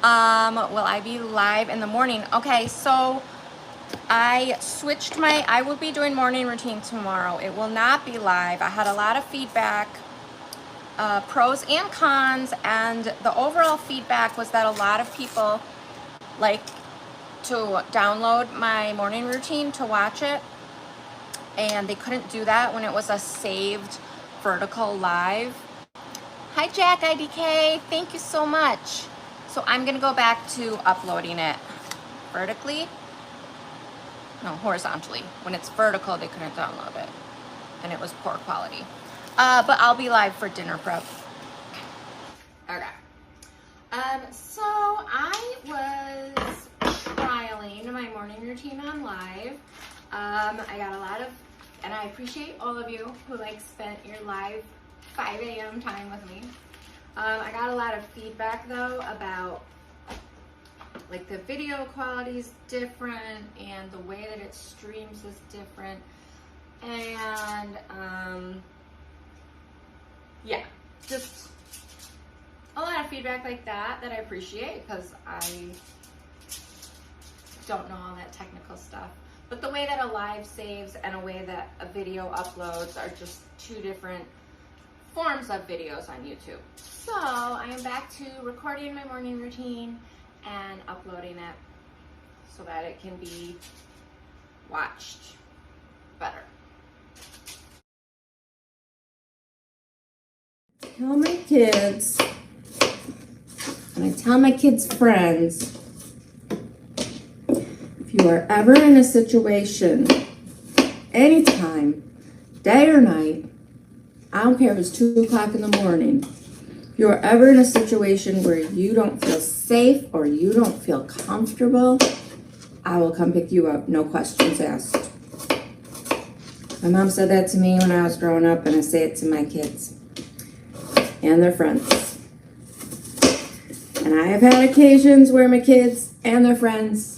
Will I be live in the morning? Okay, so I will be doing morning routine tomorrow. It will not be live. I had a lot of feedback, pros and cons, and the overall feedback was that a lot of people like to download my morning routine to watch it, and they couldn't do that when it was a saved vertical live. Hi Jack IDK, thank you so much. So I'm gonna go back to uploading it vertically. No, horizontally. When it's vertical, they couldn't download it, and it was poor quality. But I'll be live for dinner prep. Okay. So I was trialing my morning routine on live. I got a lot of, and I appreciate all of you who spent your live 5 a.m. time with me. I got a lot of feedback though about the video quality is different and the way that it streams is different, and yeah, just a lot of feedback like that I appreciate, because I don't know all that technical stuff. But the way that a live saves and a way that a video uploads are just two different forms of videos on YouTube. So I am back to recording my morning routine and uploading it so that it can be watched better. Tell my kids, and I tell my kids' friends, if you are ever in a situation, anytime, day or night, I don't care if it's 2 o'clock in the morning, if you are ever in a situation where you don't feel safe or you don't feel comfortable, I will come pick you up, no questions asked. My mom said that to me when I was growing up, and I say it to my kids and their friends. And I have had occasions where my kids and their friends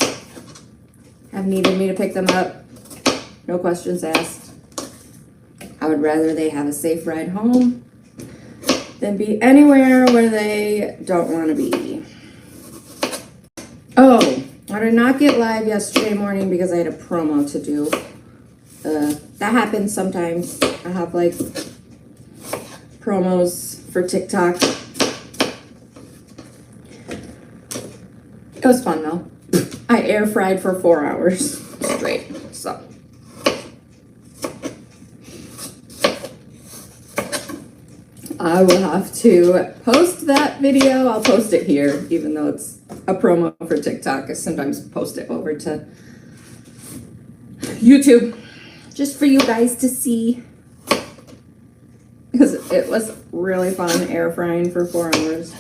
have needed me to pick them up, no questions asked. I would rather they have a safe ride home than be anywhere where they don't want to be. Oh, I did not get live yesterday morning because I had a promo to do. That happens sometimes. I have promos for TikTok. It was fun though. I air fried for 4 hours straight, so. I will have to post that video. I'll post it here, even though it's a promo for TikTok. I sometimes post it over to YouTube, just for you guys to see. Because it was really fun air frying for 4 hours.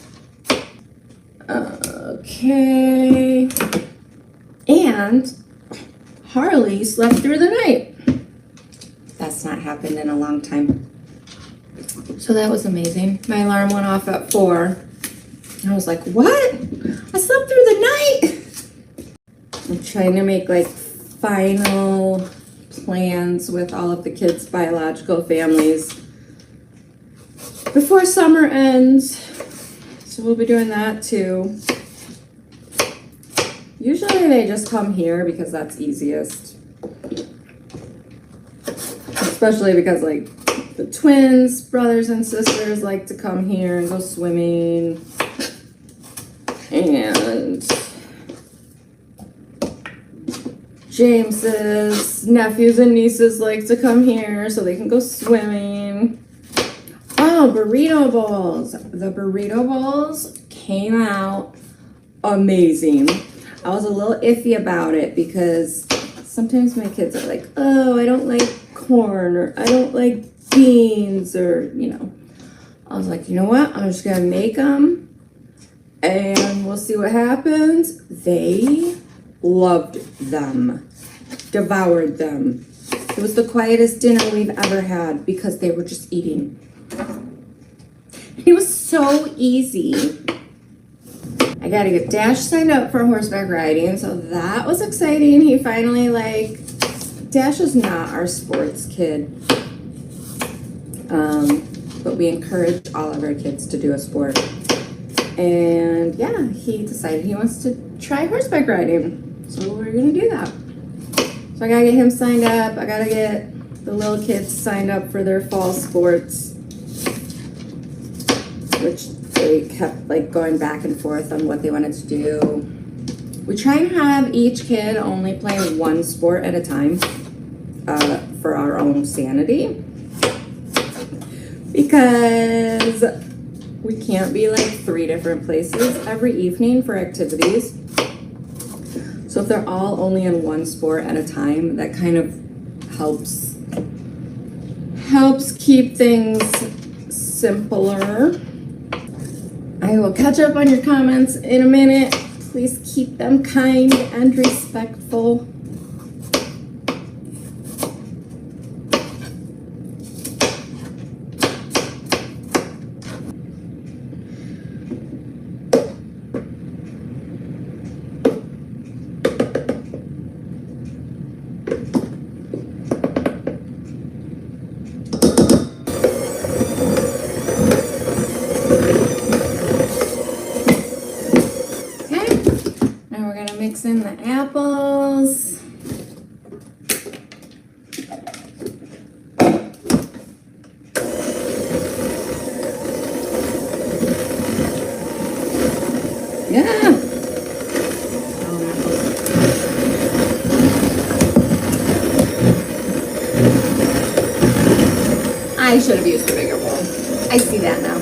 Okay. And Harley slept through the night. That's not happened in a long time. So that was amazing. My alarm went off at 4. And I was like, what? I slept through the night. I'm trying to make final plans with all of the kids' biological families before summer ends. So we'll be doing that too. Usually they just come here because that's easiest. Especially because the twins, brothers and sisters like to come here and go swimming. And James's nephews and nieces like to come here so they can go swimming. Oh, burrito bowls. The burrito bowls came out amazing. I was a little iffy about it because sometimes my kids are like, oh, I don't like corn, or I don't like beans, or, I was like, you know what? I'm just going to make them and we'll see what happens. They loved them, devoured them. It was the quietest dinner we've ever had because they were just eating. It was so easy. I got to get Dash signed up for horseback riding, so that was exciting. He finally Dash is not our sports kid, but we encourage all of our kids to do a sport. And yeah, he decided he wants to try horseback riding. So we're gonna do that. So I gotta get him signed up. I gotta get the little kids signed up for their fall sports, which they kept like going back and forth on what they wanted to do. We try and have each kid only play one sport at a time for our own sanity, because we can't be like 3 different places every evening for activities. So if they're all only in one sport at a time, that kind of helps keep things simpler. I will catch up on your comments in a minute. Please keep them kind and respectful. Mix in the apples. Yeah. I should have used a bigger bowl. I see that now.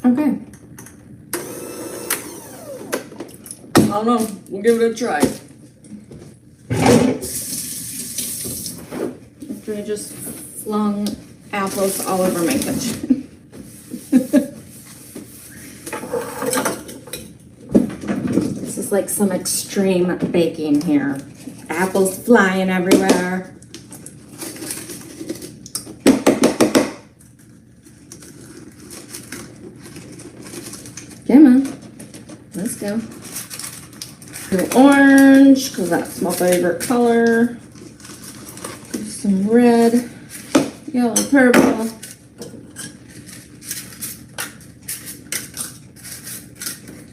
Okay. I don't know. We'll give it a try. After I just flung apples all over my kitchen. This is like some extreme baking here. Apples flying everywhere. Come on, let's go. Do orange, because that's my favorite color. Some red, yellow, purple.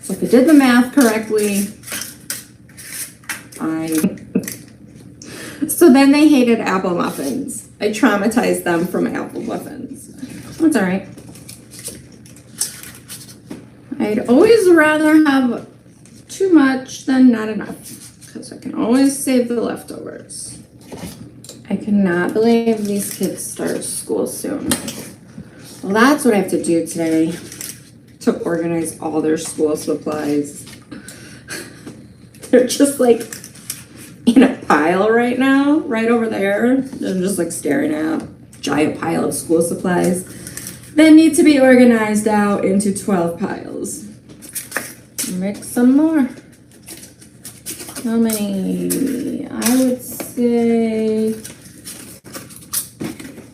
So if I did the math correctly, so then they hated apple muffins. I traumatized them from apple muffins. That's all right. I'd always rather have too much than not enough, because I can always save the leftovers. I cannot believe these kids start school soon. Well, that's what I have to do today, to organize all their school supplies. They're just like in a pile right now, right over there. I'm just like staring at a giant pile of school supplies that need to be organized out into 12 piles. Mix some more. How many? I would say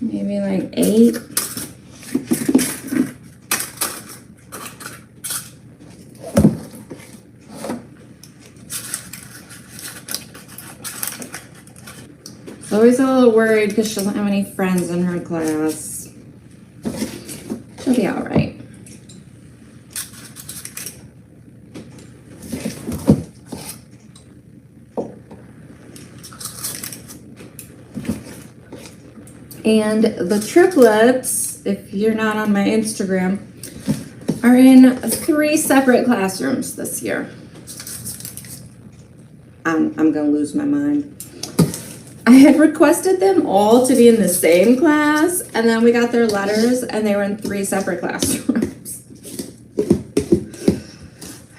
maybe like 8. She's always a little worried because she doesn't have any friends in her class. She'll be all right. And the triplets, if you're not on my Instagram, are in 3 separate classrooms this year. I'm gonna lose my mind. I had requested them all to be in the same class, and then we got their letters and they were in 3 separate classrooms.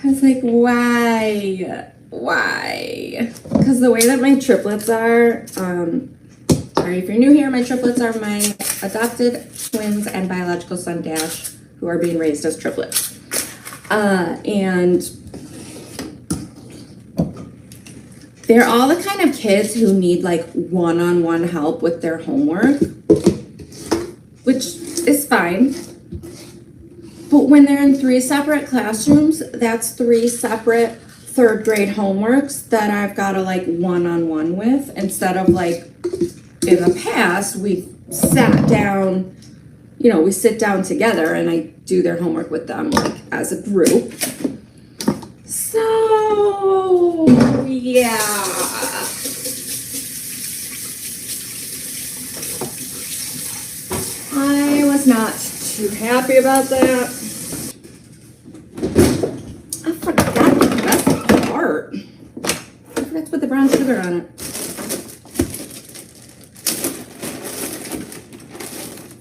I was like, why? Why? Because the way that my triplets are, sorry if you're new here, my triplets are my adopted twins and biological son Dash, who are being raised as triplets. And they're all the kind of kids who need like one-on-one help with their homework, which is fine. But when they're in 3 separate classrooms, that's 3 separate 3rd grade homeworks that I've got to like one-on-one with, instead of like in the past, we sat down, you know, we sit down together and I do their homework with them like as a group. So, yeah. I was not too happy about that. I forgot the best part. I forgot to put the brown sugar on it.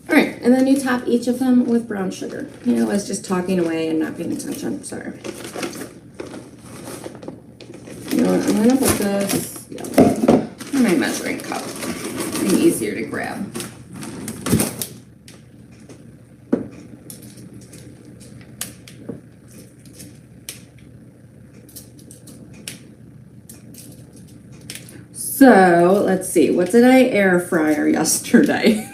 All right, and then you top each of them with brown sugar. You know, I was just talking away and not paying attention. Sorry. You know what? I'm gonna put this in my measuring cup. It'll be easier to grab. So let's see, what did I air fryer yesterday?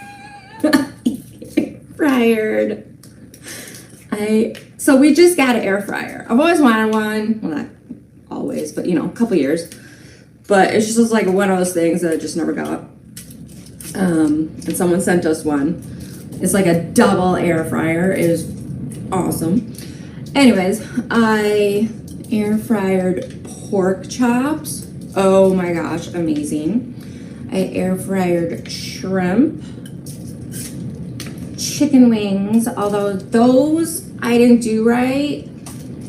So we just got an air fryer. I've always wanted one. Well, not always, but you know, a couple years. But it's just like one of those things that I just never got. And someone sent us one. It's like a double air fryer. It is awesome. Anyways, I air fryered pork chops. Oh my gosh, amazing. I air fryered shrimp, chicken wings, although those I didn't do right.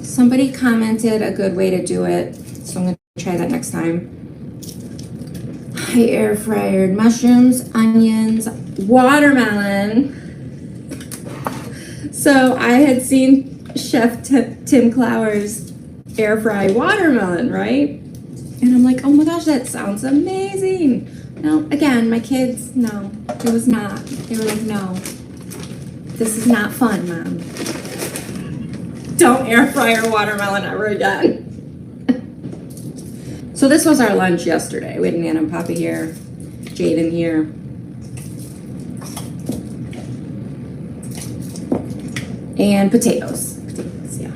Somebody commented a good way to do it, so I'm gonna try that next time. I air fryered mushrooms, onions, watermelon. So I had seen Chef Tim Clowers air fry watermelon, right? And I'm like, oh my gosh, that sounds amazing. No, again, my kids, no, it was not. They were like, no, this is not fun, Mom. Don't air fryer watermelon ever again. So this was our lunch yesterday. We had Nana and Papa here, Jaden here. And potatoes. Potatoes, yeah.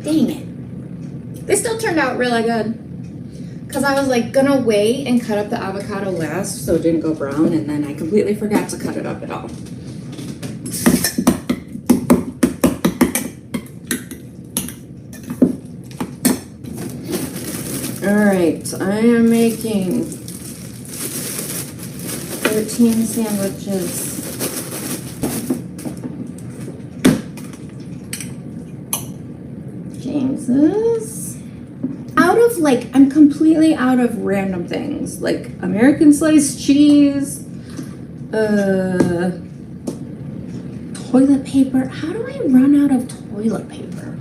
Dang it. They still turned out really good. Because I was like gonna wait and cut up the avocado last so it didn't go brown, and then I completely forgot to cut it up at all. All right, I am making 13 sandwiches. James's. Out of like, I'm completely out of random things like American sliced cheese, toilet paper. How do I run out of toilet paper?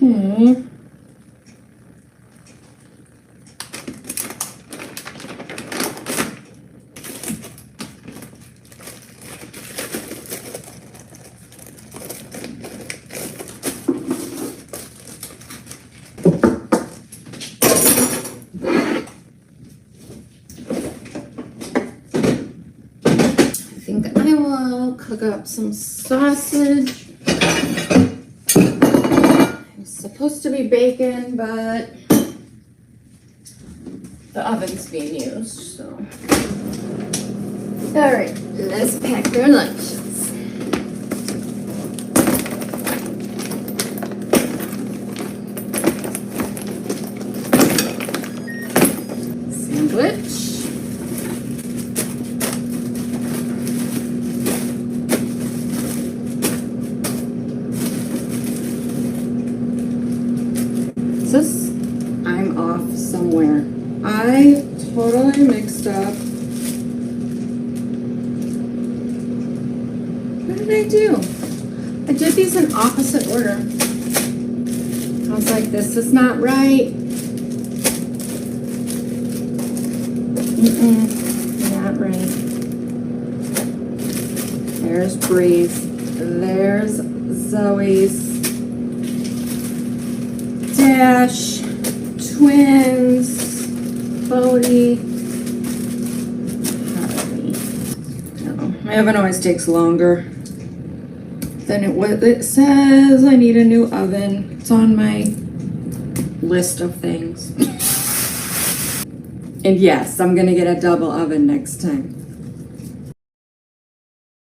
Okay. Cook up some sausage. It's supposed to be bacon, but the oven's being used, so. All right, let's pack our lunches. Sandwich. I'm off somewhere. I totally mixed up. What did I do? I did these in opposite order. I was like, this is not right. Not right. There's Bree's. There's Zoe's. Dash. Twins. Bodie. Harley. No, my oven always takes longer than it says. I need a new oven. It's on my list of things. And yes, I'm gonna get a double oven next time.